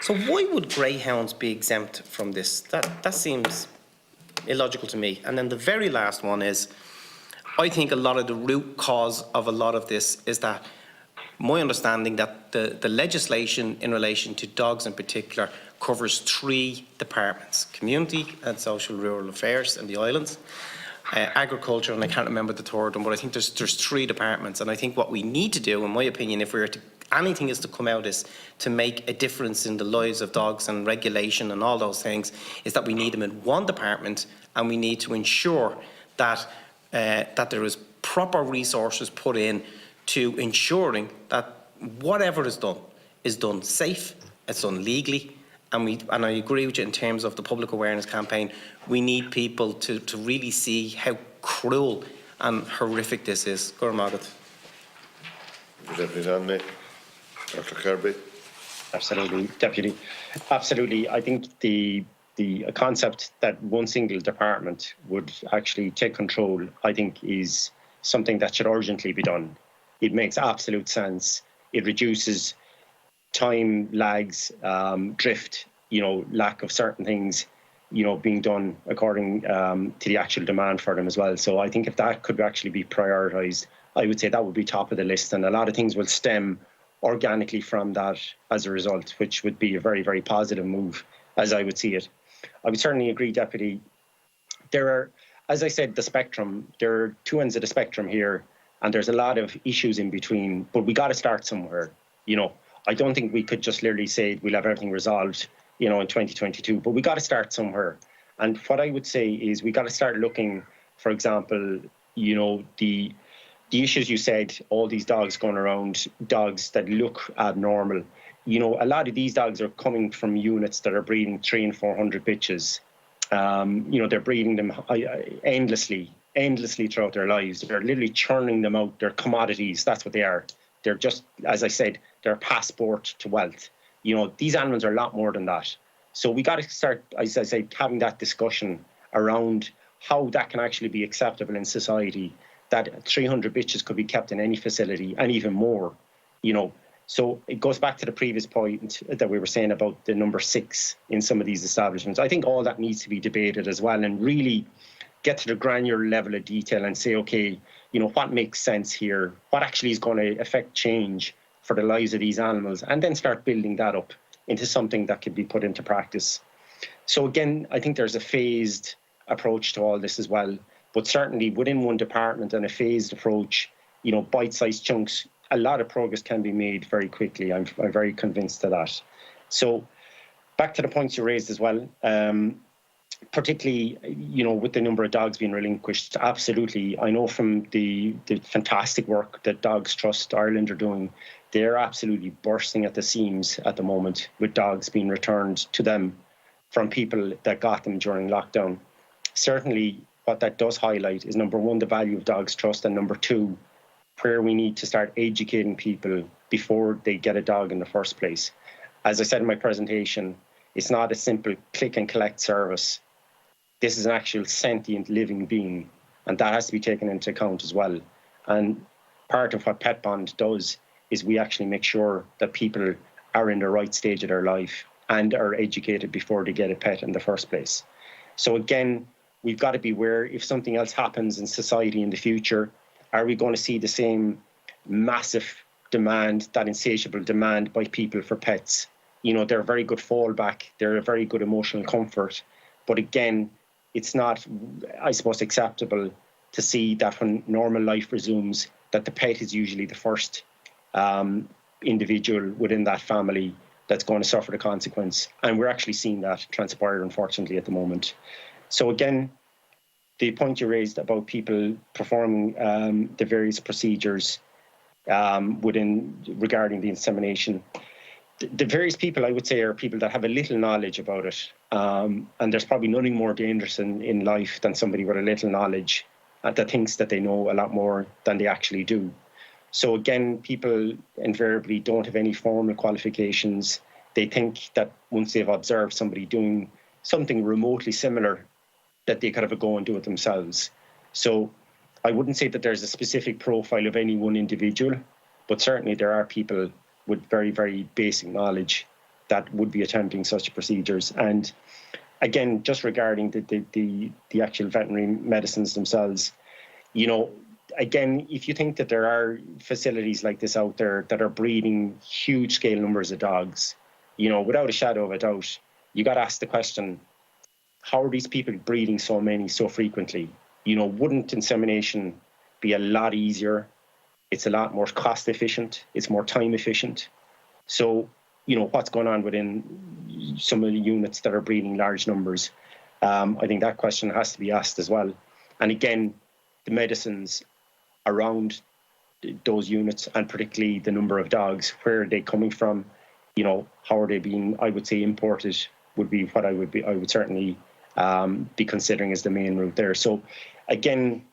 So why would greyhounds be exempt from this? That seems illogical to me. And then the very last one is, I think a lot of the root cause of a lot of this is that my understanding that the legislation in relation to dogs in particular covers 3 departments: community and social rural affairs in the islands, agriculture, and I can't remember the third one, but I think there's 3 departments. And I think what we need to do, in my opinion, if we were to anything is to come out is to make a difference in the lives of dogs and regulation and all those things, is that we need them in one department, and we need to ensure that that there is proper resources put in to ensuring that whatever is done safe, it's done legally. And I agree with you in terms of the public awareness campaign. We need people to really see how cruel and horrific this is. Go on, Margaret. Deputy Donnelly. Dr. Kirby. Absolutely, Deputy. Absolutely. I think the concept that one single department would actually take control, I think, is something that should urgently be done. It makes absolute sense. It reduces time lags, drift, lack of certain things, being done according to the actual demand for them as well. So I think if that could actually be prioritised, I would say that would be top of the list, and a lot of things will stem organically from that as a result, which would be a very, very positive move as I would see it. I would certainly agree, Deputy. There are, as I said, the spectrum. There are 2 ends of the spectrum here, and there's a lot of issues in between, but we got to start somewhere. I don't think we could just literally say we'll have everything resolved, in 2022, but we got to start somewhere. And what I would say is we got to start looking, for example, the issues you said, all these dogs going around, dogs that look abnormal. A lot of these dogs are coming from units that are breeding 300 and 400 bitches. They're breeding them endlessly throughout their lives. They're literally churning them out. They're commodities. That's what they are. They're just, as I said, they're a passport to wealth. These animals are a lot more than that. So we got to start, as I said, having that discussion around how that can actually be acceptable in society, that 300 bitches could be kept in any facility and even more, So it goes back to the previous point that we were saying about the number 6 in some of these establishments. I think all that needs to be debated as well, and really get to the granular level of detail and say, okay, what makes sense here? What actually is going to affect change for the lives of these animals? And then start building that up into something that could be put into practice. So again, I think there's a phased approach to all this as well, but certainly within one department and a phased approach, bite-sized chunks, a lot of progress can be made very quickly. I'm very convinced of that. So back to the points you raised as well, particularly, with the number of dogs being relinquished, absolutely. I know from the fantastic work that Dogs Trust Ireland are doing, they're absolutely bursting at the seams at the moment with dogs being returned to them from people that got them during lockdown. Certainly, what that does highlight is, number 1, the value of Dogs Trust, and number 2, where we need to start educating people before they get a dog in the first place. As I said in my presentation, it's not a simple click and collect service. This is an actual sentient living being, and that has to be taken into account as well. And part of what PetBond does is we actually make sure that people are in the right stage of their life and are educated before they get a pet in the first place. So again, we've got to be aware if something else happens in society in the future, are we going to see the same massive demand, that insatiable demand by people for pets? They're a very good fallback. They're a very good emotional comfort. But again, it's not, I suppose, acceptable to see that when normal life resumes, that the pet is usually the first individual within that family that's going to suffer the consequence. And we're actually seeing that transpire, unfortunately, at the moment. So again, the point you raised about people performing the various procedures regarding the insemination, the various people, I would say, are people that have a little knowledge about it. And there's probably nothing more dangerous in life than somebody with a little knowledge that thinks that they know a lot more than they actually do. So again, people invariably don't have any formal qualifications. They think that once they've observed somebody doing something remotely similar that they could have a go and do it themselves. So I wouldn't say that there's a specific profile of any one individual, but certainly there are people with very, very basic knowledge that would be attempting such procedures. And again, just regarding the actual veterinary medicines themselves, you know, again, if you think that there are facilities like this out there that are breeding huge scale numbers of dogs, you know, without a shadow of a doubt, you got to ask the question, how are these people breeding so many so frequently? You know, wouldn't insemination be a lot easier? It's a lot more cost efficient. It's more time efficient. So, you know, what's going on within some of the units that are breeding large numbers? I think that question has to be asked as well. And again, the medicines around those units, and particularly the number of dogs, where are they coming from? You know, how are they being, I would say, imported would be what I would certainly be considering as the main route there. So again,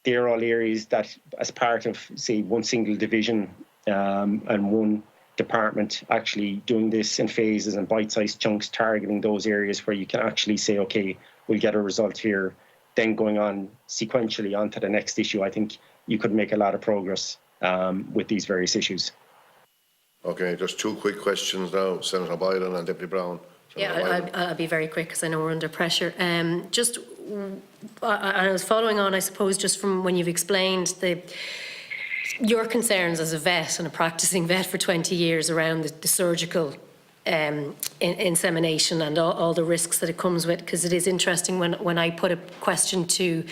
they're all areas that, as part of, say, one single division and one department actually doing this in phases and bite-sized chunks, targeting those areas where you can actually say, okay, we'll get a result here, then going on sequentially onto the next issue, I think you could make a lot of progress with these various issues. Okay, just two quick questions now, Senator Boylan and Deputy Browne. Yeah, I'll be very quick because I know we're under pressure. Just, I was following on, I suppose, just from when you've explained your concerns as a vet and a practicing vet for 20 years around the surgical insemination and all the risks that it comes with, because it is interesting when I put a question to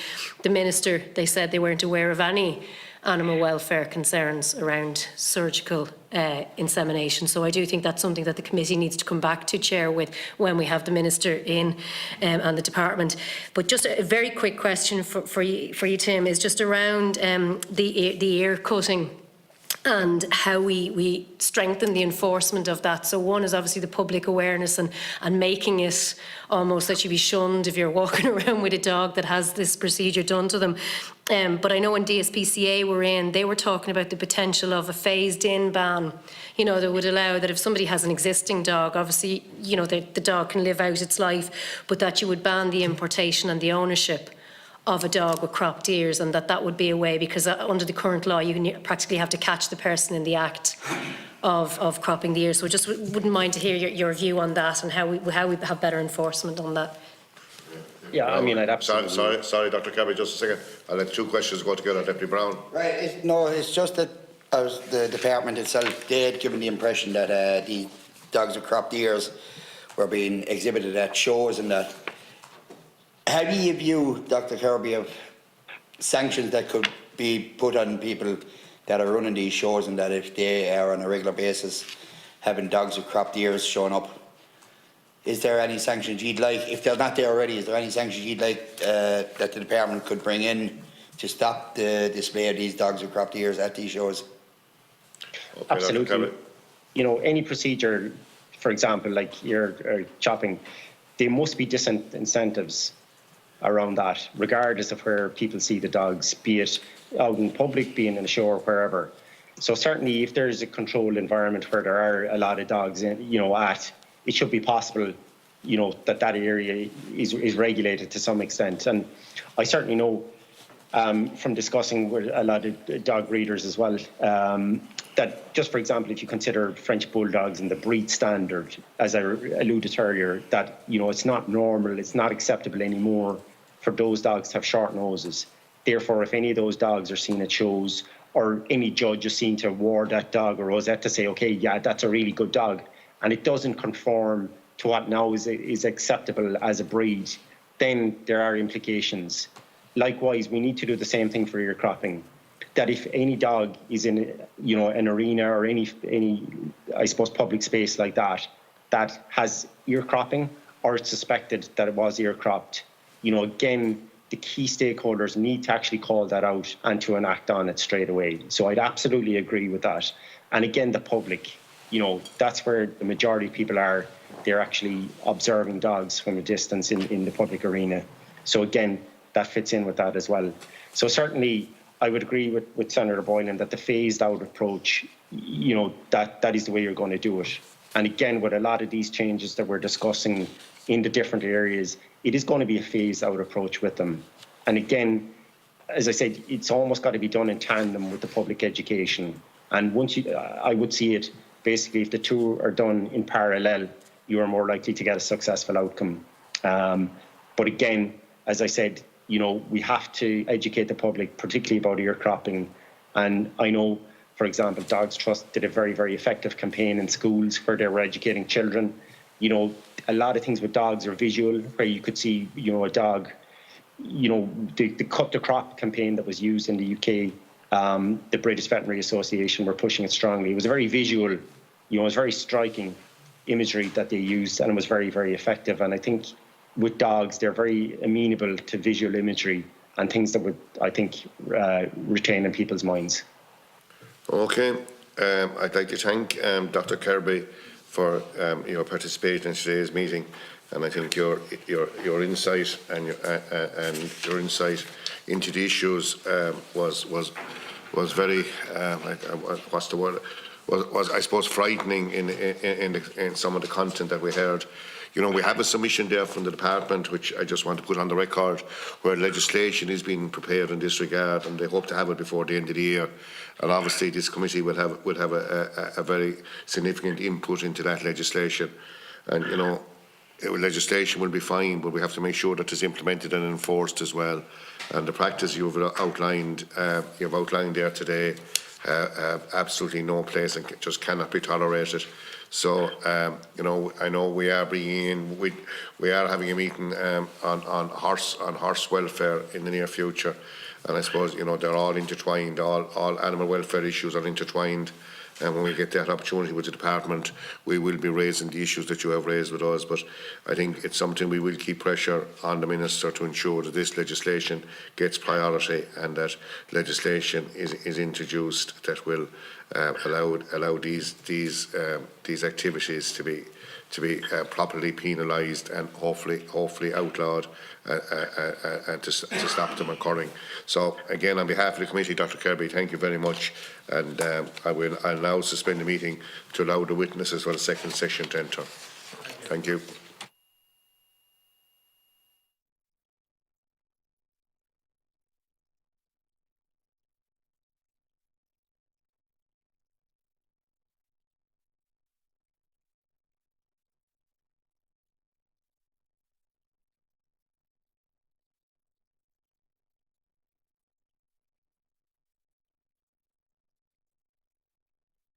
the Minister, they said they weren't aware of any animal welfare concerns around surgical insemination. So I do think that's something that the committee needs to come back to, Chair, with when we have the Minister in and the department. But just a very quick question for you, Tim, is just around the ear cutting and how we strengthen the enforcement of that. So one is obviously the public awareness and making it almost that you be shunned if you're walking around with a dog that has this procedure done to them. But I know when DSPCA they were talking about the potential of a phased-in ban, you know, that would allow that if somebody has an existing dog, obviously, you know, the dog can live out its life, but that you would ban the importation and the ownership of a dog with cropped ears, and that would be a way, because under the current law you can practically have to catch the person in the act of cropping the ears. So just wouldn't mind to hear your view on that and how we have better enforcement on that. Yeah, I mean, I'd absolutely... Sorry, Dr. Kirby, just a second. I'll let two questions go together, Deputy Browne. Right, it's just that the department itself, they had given the impression that the dogs with cropped ears were being exhibited at shows and that. How do you view, Dr. Kirby, of sanctions that could be put on people that are running these shows, and that if they are on a regular basis having dogs with cropped ears showing up? Is there any sanctions you'd like, if they're not there already, is there any sanctions you'd like that the department could bring in to stop the display of these dogs with cropped ears at these shows? Okay, absolutely. You know, any procedure, for example, like your chopping, there must be disincentives around that, regardless of where people see the dogs, be it out in public, being in a show or wherever. So certainly if there's a controlled environment where there are a lot of dogs in, you know, it should be possible, you know, that area is regulated to some extent. And I certainly know from discussing with a lot of dog breeders as well, that just, for example, if you consider French bulldogs and the breed standard, as I alluded to earlier, that, you know, it's not normal, it's not acceptable anymore for those dogs to have short noses. Therefore, if any of those dogs are seen at shows, or any judge is seen to award that dog or rosette to say, okay, yeah, that's a really good dog, and it doesn't conform to what now is acceptable as a breed, then there are implications. Likewise, we need to do the same thing for ear cropping. That if any dog is in, you know, an arena or any I suppose public space like that has ear cropping, or it's suspected that it was ear cropped, you know, again, the key stakeholders need to actually call that out and to enact on it straight away. So I'd absolutely agree with that. And again, the public, you know, that's where the majority of people are. They're actually observing dogs from a distance in the public arena. So again, that fits in with that as well. So certainly I would agree with Senator Boylan that the phased out approach, you know, that is the way you're going to do it. And again, with a lot of these changes that we're discussing in the different areas, it is going to be a phase-out approach with them. And again, as I said, it's almost got to be done in tandem with the public education. And once I would see it, basically, if the two are done in parallel, you are more likely to get a successful outcome. But again, as I said, we have to educate the public, particularly about ear cropping. And I know, for example, Dogs Trust did a very, very effective campaign in schools where they were educating children. A lot of things with dogs are visual, where you could see, a dog, the Cut the Crop campaign that was used in the UK, the British Veterinary Association were pushing it strongly. It was a very visual, it was very striking imagery that they used, and it was very, very effective. And I think with dogs, they're very amenable to visual imagery and things that would, I think, retain in people's minds. Okay. I'd like to thank Dr. Kirby for participating in today's meeting, and I think your insight and your insight into the issues was very what's the word? Was I suppose frightening in some of the content that we heard. We have a submission there from the department, which I just want to put on the record, where legislation is being prepared in this regard, and they hope to have it before the end of the year. And obviously, this committee will have a very significant input into that legislation. And legislation will be fine, but we have to make sure that it's implemented and enforced as well. And the practice you've outlined there today, absolutely no place and just cannot be tolerated. So, I know we are we are having a meeting on horse welfare in the near future, and I suppose they're all intertwined. All animal welfare issues are intertwined. And when we get that opportunity with the department, we will be raising the issues that you have raised with us. But I think it's something we will keep pressure on the Minister to ensure that this legislation gets priority and that legislation is introduced that will allow these activities to be properly penalised and hopefully outlawed and to stop them occurring. So again, on behalf of the committee, Dr. Kirby, thank you very much, and I'll now suspend the meeting to allow the witnesses for the second session to enter. Thank you.